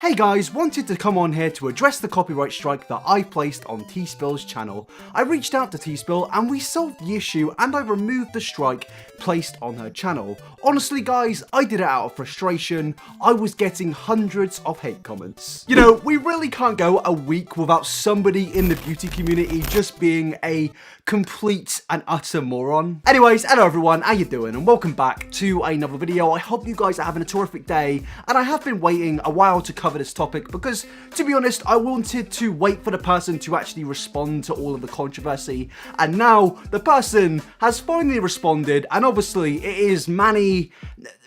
Hey guys, wanted to come on here to address the copyright strike that I placed on T-Spill's channel. I reached out to T-Spill and we solved the issue and I removed the strike placed on her channel. Honestly guys, I did it out of frustration. I was getting hundreds of hate comments. You know, we really can't go a week without somebody in the beauty community just being a complete and utter moron. Anyways, hello everyone, how you doing? And welcome back to another video. I hope you guys are having a terrific day, and I have been waiting a while to cover this topic because, to be honest, I wanted to wait for the person to actually respond to all of the controversy, and now the person has finally responded, and obviously it is Manny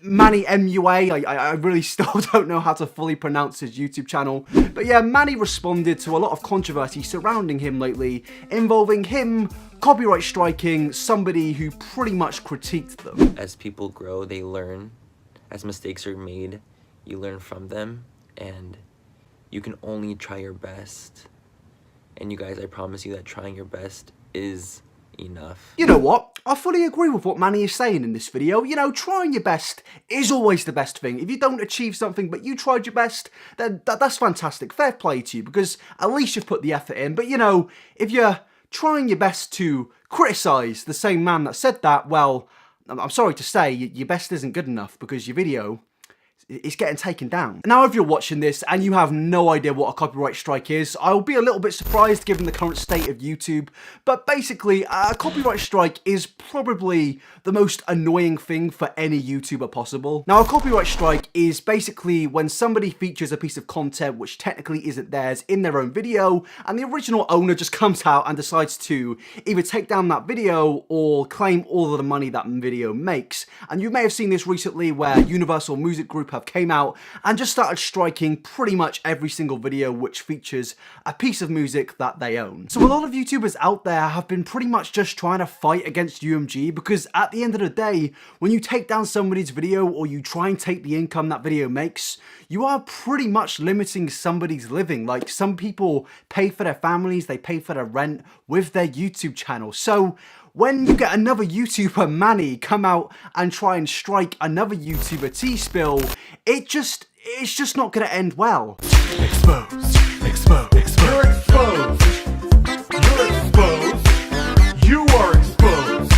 MUA. I really still don't know how to fully pronounce his YouTube channel, but yeah, Manny responded to a lot of controversy surrounding him lately, involving him copyright striking somebody who pretty much critiqued them. As people grow, they learn. As mistakes are made, you learn from them, and you can only try your best. And you guys, I promise you that trying your best is enough. You know what? I fully agree with what Manny is saying in this video. You know, trying your best is always the best thing. If you don't achieve something but you tried your best, then that's fantastic. Fair play to you, because at least you've put the effort in. But you know, if you're trying your best to criticise the same man that said that, well, I'm sorry to say, your best isn't good enough because your video is getting taken down. Now, if you're watching this and you have no idea what a copyright strike is, I'll be a little bit surprised given the current state of YouTube, but basically, a copyright strike is probably the most annoying thing for any YouTuber possible. Now, a copyright strike is basically when somebody features a piece of content which technically isn't theirs in their own video, and the original owner just comes out and decides to either take down that video or claim all of the money that video makes. And you may have seen this recently where Universal Music Group have came out and just started striking pretty much every single video which features a piece of music that they own. So a lot of YouTubers out there have been pretty much just trying to fight against UMG, because at the end of the day, when you take down somebody's video or you try and take the income that video makes, you are pretty much limiting somebody's living. Like, some people pay for their families, they pay for their rent with their YouTube channel. So when you get another YouTuber, Manny, come out and try and strike another YouTuber, T-Spill, it's just not going to end well. Exposed. Exposed. Exposed. You're exposed. You're exposed. You are exposed.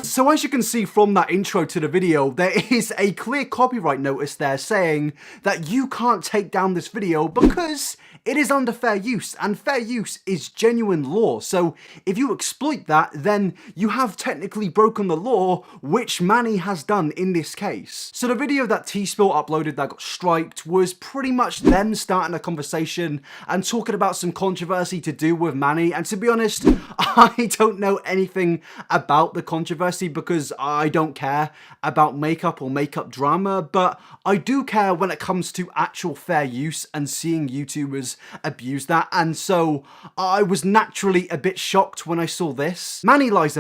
So as you can see from that intro to the video, there is a clear copyright notice there saying that you can't take down this video because it is under fair use, and fair use is genuine law. So if you exploit that, then you have technically broken the law, which Manny has done in this case. So the video that T-Spill uploaded that got striked was pretty much them starting a conversation and talking about some controversy to do with Manny. And to be honest, I don't know anything about the controversy because I don't care about makeup or makeup drama, but I do care when it comes to actual fair use and seeing YouTubers abuse that, and so I was naturally a bit shocked when I saw this. Manny LIED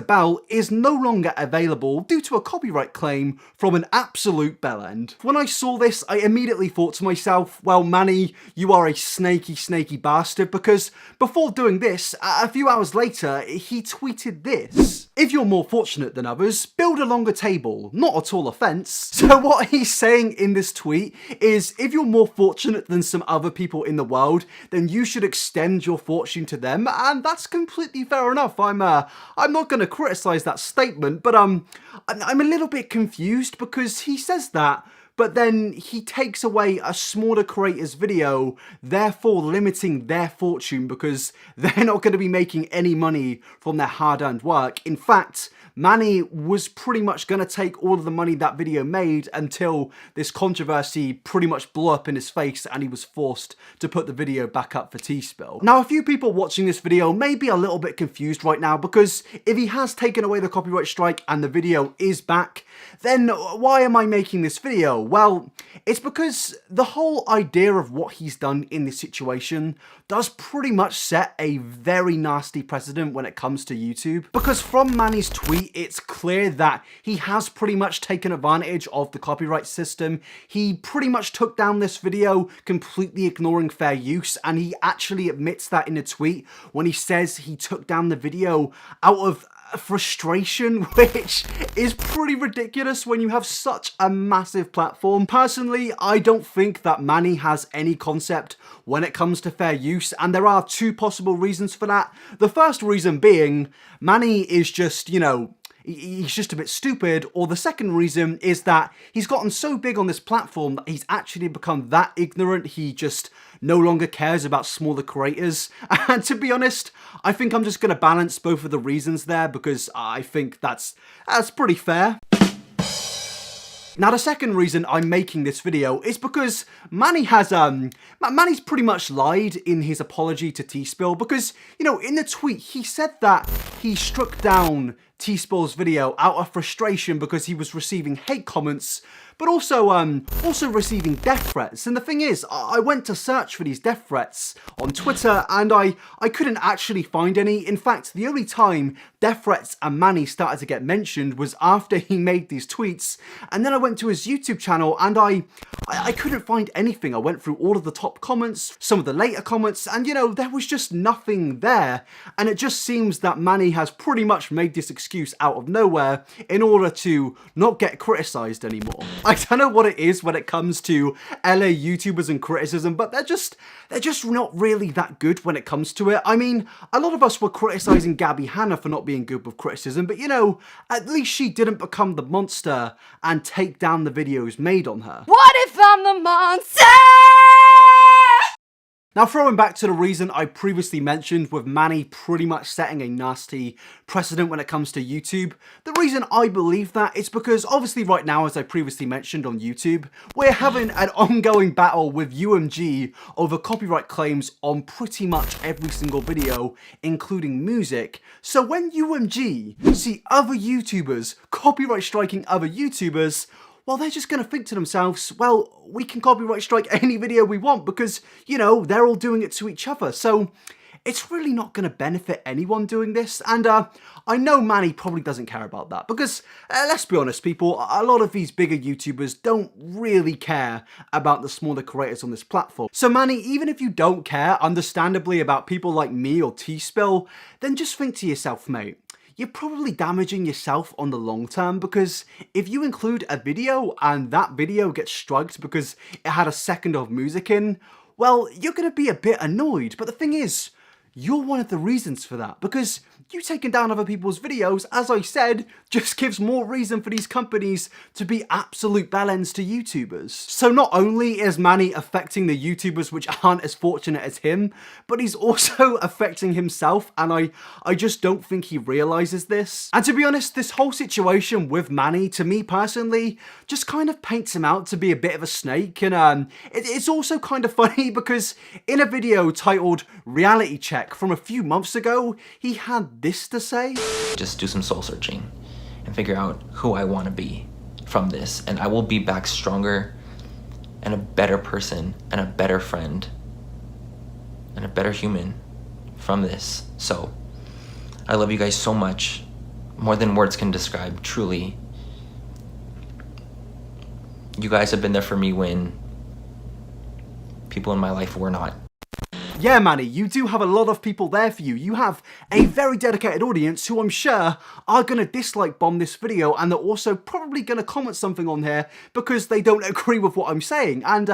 is no longer available due to a copyright claim from an absolute bellend. When I saw this, I immediately thought to myself, well, Manny, you are a snaky bastard, because before doing this, a few hours later, he tweeted this: "If you're more fortunate than others, build a longer table, not a taller fence." So what he's saying in this tweet is, if you're more fortunate than some other people in the world, then you should extend your fortune to them, and that's completely fair enough. I'm not going to criticize that statement, but I'm a little bit confused because he says that, but then he takes away a smaller creator's video, therefore limiting their fortune because they're not going to be making any money from their hard-earned work. In fact, Manny was pretty much going to take all of the money that video made until this controversy pretty much blew up in his face and he was forced to put the video back up for T-Spill. Now, a few people watching this video may be a little bit confused right now, because if he has taken away the copyright strike and the video is back, then why am I making this video? Well, it's because the whole idea of what he's done in this situation does pretty much set a very nasty precedent when it comes to YouTube. Because from Manny's tweet, it's clear that he has pretty much taken advantage of the copyright system. He pretty much took down this video, completely ignoring fair use, and he actually admits that in a tweet when he says he took down the video out of frustration, which is pretty ridiculous when you have such a massive platform. Personally, I don't think that Manny has any concept when it comes to fair use, and there are two possible reasons for that. The first reason being, Manny is just, you know, he's just a bit stupid, or the second reason is that he's gotten so big on this platform that he's actually become that ignorant he just no longer cares about smaller creators. And to be honest, I think I'm just going to balance both of the reasons there because I think that's pretty fair. Now, the second reason I'm making this video is because Manny has, Manny's pretty much lied in his apology to T-Spill because, you know, in the tweet, he said that he struck down T-Spill's video out of frustration because he was receiving hate comments, but also receiving death threats. And the thing is, I went to search for these death threats on Twitter and I couldn't actually find any. In fact, the only time death threats and Manny started to get mentioned was after he made these tweets. And then I went to his YouTube channel and I couldn't find anything. I went through all of the top comments, some of the later comments, and you know, there was just nothing there. And it just seems that Manny has pretty much made this excuse out of nowhere in order to not get criticized anymore. I don't know what it is when it comes to LA YouTubers and criticism, but they're just not really that good when it comes to it. I mean, a lot of us were criticizing Gabbie Hanna for not being good with criticism, but you know, at least she didn't become the monster and take down the videos made on her. What if I'm the monster? Now, throwing back to the reason I previously mentioned with Manny pretty much setting a nasty precedent when it comes to YouTube, the reason I believe that is because obviously right now, as I previously mentioned on YouTube, we're having an ongoing battle with UMG over copyright claims on pretty much every single video, including music. So when UMG see other YouTubers copyright striking other YouTubers, well, they're just going to think to themselves, well, we can copyright strike any video we want because, you know, they're all doing it to each other. So it's really not going to benefit anyone doing this. And I know Manny probably doesn't care about that because, let's be honest, people, a lot of these bigger YouTubers don't really care about the smaller creators on this platform. So Manny, even if you don't care, understandably, about people like me or T-Spill, then just think to yourself, mate, you're probably damaging yourself on the long term because if you include a video and that video gets striked because it had a second of music in, well, you're going to be a bit annoyed. But the thing is, you're one of the reasons for that because you taking down other people's videos, as I said, just gives more reason for these companies to be absolute bellends to YouTubers. So not only is Manny affecting the YouTubers which aren't as fortunate as him, but he's also affecting himself, and I just don't think he realizes this. And to be honest, this whole situation with Manny, to me personally, just kind of paints him out to be a bit of a snake. And it's also kind of funny because in a video titled Reality Check from a few months ago, he had this to say. Just do some soul searching and figure out who I want to be from this, and I will be back stronger and a better person and a better friend and a better human from this. So I love you guys so much, more than words can describe, truly. You guys have been there for me when people in my life were not. Yeah, Manny, you do have a lot of people there for you. You have a very dedicated audience who I'm sure are going to dislike bomb this video, and they're also probably going to comment something on here because they don't agree with what I'm saying. And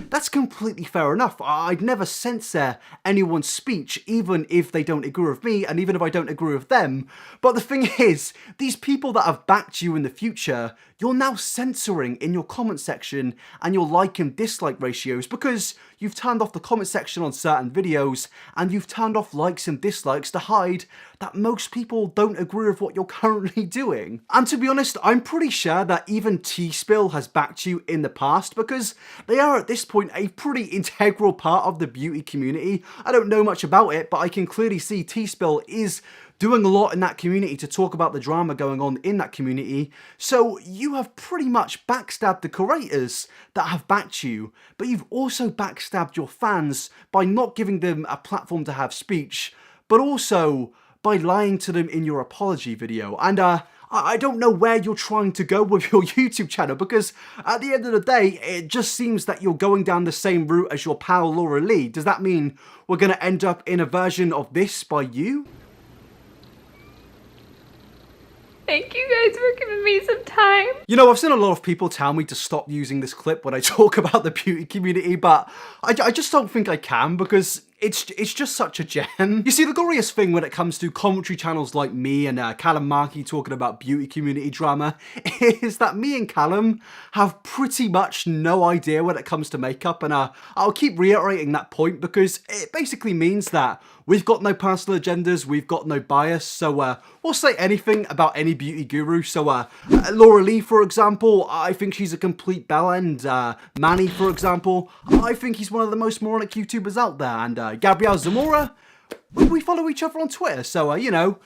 that's completely fair enough. I'd never censor anyone's speech, even if they don't agree with me, and even if I don't agree with them. But the thing is, these people that have backed you in the future, you're now censoring in your comment section and your like and dislike ratios because you've turned off the comment section on certain videos and you've turned off likes and dislikes to hide that most people don't agree with what you're currently doing. And to be honest, I'm pretty sure that even T-Spill has backed you in the past because they are at this point a pretty integral part of the beauty community. I don't know much about it, but I can clearly see T-Spill is doing a lot in that community to talk about the drama going on in that community. So you have pretty much backstabbed the creators that have backed you, but you've also backstabbed your fans by not giving them a platform to have speech, but also by lying to them in your apology video. And I don't know where you're trying to go with your YouTube channel because at the end of the day, it just seems that you're going down the same route as your pal Laura Lee. Does that mean we're going to end up in a version of this by you? Thank you guys for giving me some time. You know, I've seen a lot of people tell me to stop using this clip when I talk about the beauty community, but I just don't think I can because it's just such a gem. You see, the glorious thing when it comes to commentary channels like me and Callum Markey talking about beauty community drama is that me and Callum have pretty much no idea when it comes to makeup, and I'll keep reiterating that point because it basically means that we've got no personal agendas, we've got no bias, so we'll say anything about any beauty guru. So Laura Lee, for example, I think she's a complete bell end. Manny, for example, I think he's one of the most moronic YouTubers out there, and Gabrielle Zamora, we follow each other on Twitter, so you know,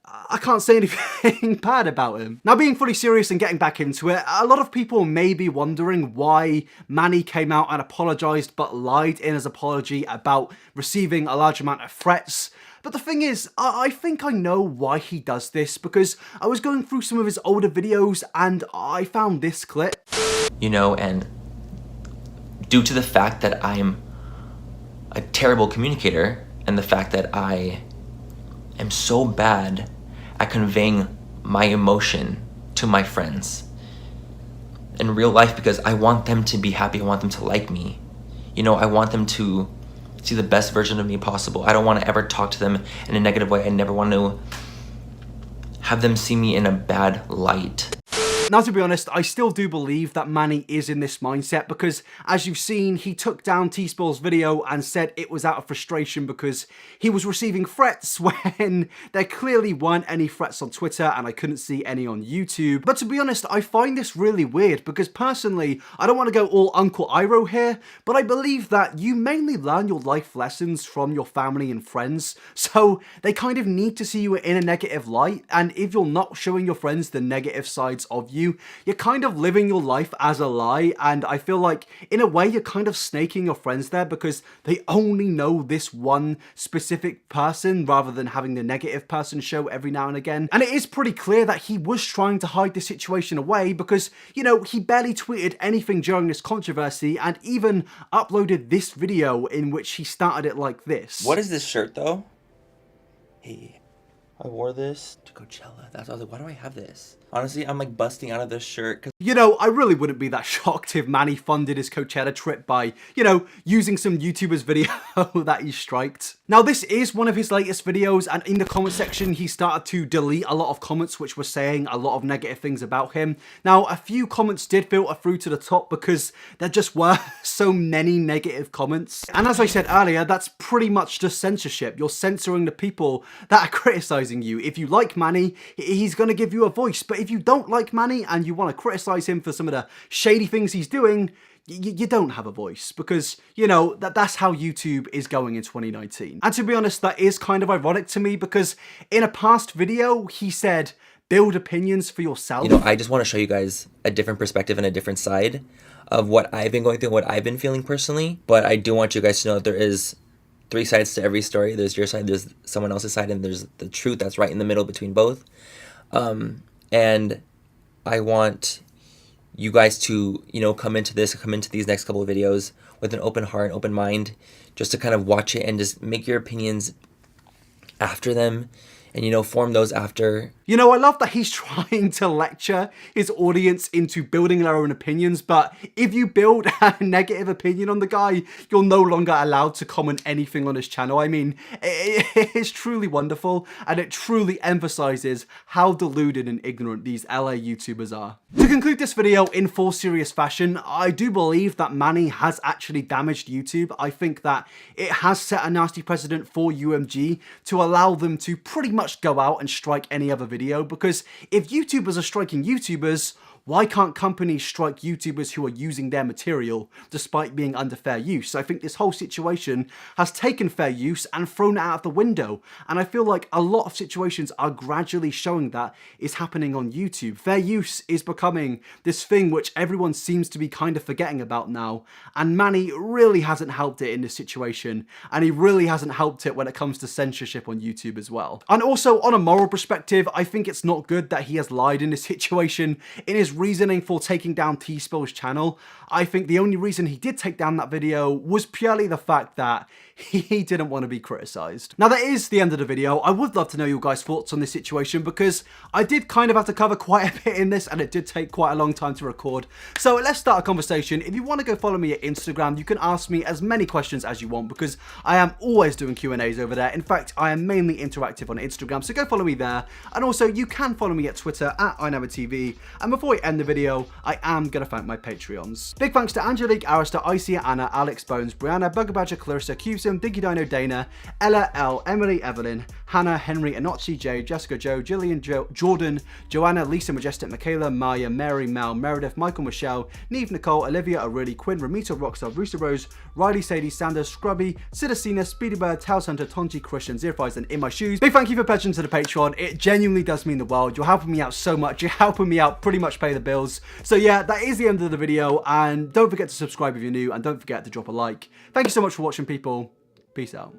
I can't say anything bad about him. Now, being fully serious and getting back into it, a lot of people may be wondering why Manny came out and apologised but lied in his apology about receiving a large amount of threats. But the thing is, I think I know why he does this, because I was going through some of his older videos and I found this clip. You know, and due to the fact that I'm a terrible communicator and the fact that I am so bad at conveying my emotion to my friends in real life, because I want them to be happy, I want them to like me. You know, I want them to see the best version of me possible. I don't want to ever talk to them in a negative way. I never want to have them see me in a bad light. Now, to be honest, I still do believe that Manny is in this mindset because, as you've seen, he took down T-Spill's video and said it was out of frustration because he was receiving threats when there clearly weren't any threats on Twitter and I couldn't see any on YouTube. But to be honest, I find this really weird because personally, I don't want to go all Uncle Iroh here, but I believe that you mainly learn your life lessons from your family and friends, so they kind of need to see you in a negative light, and if you're not showing your friends the negative sides of you're kind of living your life as a lie, and I feel like in a way you're kind of snaking your friends there because they only know this one specific person rather than having the negative person show every now and again. And it is pretty clear that he was trying to hide the situation away because, you know, he barely tweeted anything during this controversy and even uploaded this video in which he started it like this. What is this shirt though? Hey, I wore this to Coachella. That's why I was like, why do I have this? Honestly, I'm like busting out of this shirt. You know, I really wouldn't be that shocked if Manny funded his Coachella trip by, you know, using some YouTuber's video that he striked. Now, this is one of his latest videos, and in the comment section, he started to delete a lot of comments which were saying a lot of negative things about him. Now, a few comments did filter through to the top because there just were so many negative comments. And as I said earlier, that's pretty much just censorship. You're censoring the people that are criticizing you. If you like Manny, he's going to give you a voice, but if you don't like Manny and you want to criticize him for some of the shady things he's doing, you don't have a voice because, you know, that's how YouTube is going in 2019. And to be honest, that is kind of ironic to me because in a past video, he said, build opinions for yourself. You know, I just want to show you guys a different perspective and a different side of what I've been going through and what I've been feeling personally. But I do want you guys to know that there is 3 sides to every story. There's your side, there's someone else's side, and there's the truth that's right in the middle between both. And I want you guys to, you know, come into these next couple of videos with an open heart, open mind, just to kind of watch it and just make your opinions after them and, you know, form those after. You know, I love that he's trying to lecture his audience into building their own opinions, but if you build a negative opinion on the guy, you're no longer allowed to comment anything on his channel. I mean, it is truly wonderful, and it truly emphasizes how deluded and ignorant these LA YouTubers are. To conclude this video in full serious fashion, I do believe that Manny has actually damaged YouTube. I think that it has set a nasty precedent for UMG to allow them to pretty much go out and strike any other video, because if YouTubers are striking YouTubers, why can't companies strike YouTubers who are using their material despite being under fair use? I think this whole situation has taken fair use and thrown it out of the window. And I feel like a lot of situations are gradually showing that is happening on YouTube. Fair use is becoming this thing which everyone seems to be kind of forgetting about now. And Manny really hasn't helped it in this situation. And he really hasn't helped it when it comes to censorship on YouTube as well. And also on a moral perspective, I think it's not good that he has lied in this situation. In his reasoning for taking down T-Spill's channel. I think the only reason he did take down that video was purely the fact that he didn't want to be criticized. Now that is the end of the video. I would love to know your guys' thoughts on this situation because I did kind of have to cover quite a bit in this and it did take quite a long time to record. So let's start a conversation. If you want to go follow me at Instagram, you can ask me as many questions as you want because I am always doing Q&As over there. In fact, I am mainly interactive on Instagram, so go follow me there. And also you can follow me at Twitter at iNabber. And before we end the video, I am going to thank my Patreons. Big thanks to Angelique, Arista, Icia, Anna, Alex Bones, Brianna, Bugger Badger, Clarissa, Cubesum, Diggy Dino, Dana, Ella, L, Emily, Evelyn, Hannah, Henry, Anochi, J, Jessica, Joe, Jillian, Jordan, Joanna, Lisa, Majestic, Michaela, Maya, Mary, Mel, Meredith, Michael, Michelle, Neve, Nicole, Olivia, Aurelie, Quinn, Ramita, Rockstar, Rooster Rose, Riley, Sadie, Sanders, Scrubby, Sidacina, Speedy Bird, Tails Hunter, Tonji, Christian, Zero Fives, and In My Shoes. Big thank you for pledging to the Patreon. It genuinely does mean the world. You're helping me out so much. You're helping me out pretty much pay the bills. So yeah, that is the end of the video. And don't forget to subscribe if you're new. And don't forget to drop a like. Thank you so much for watching, people. Peace out.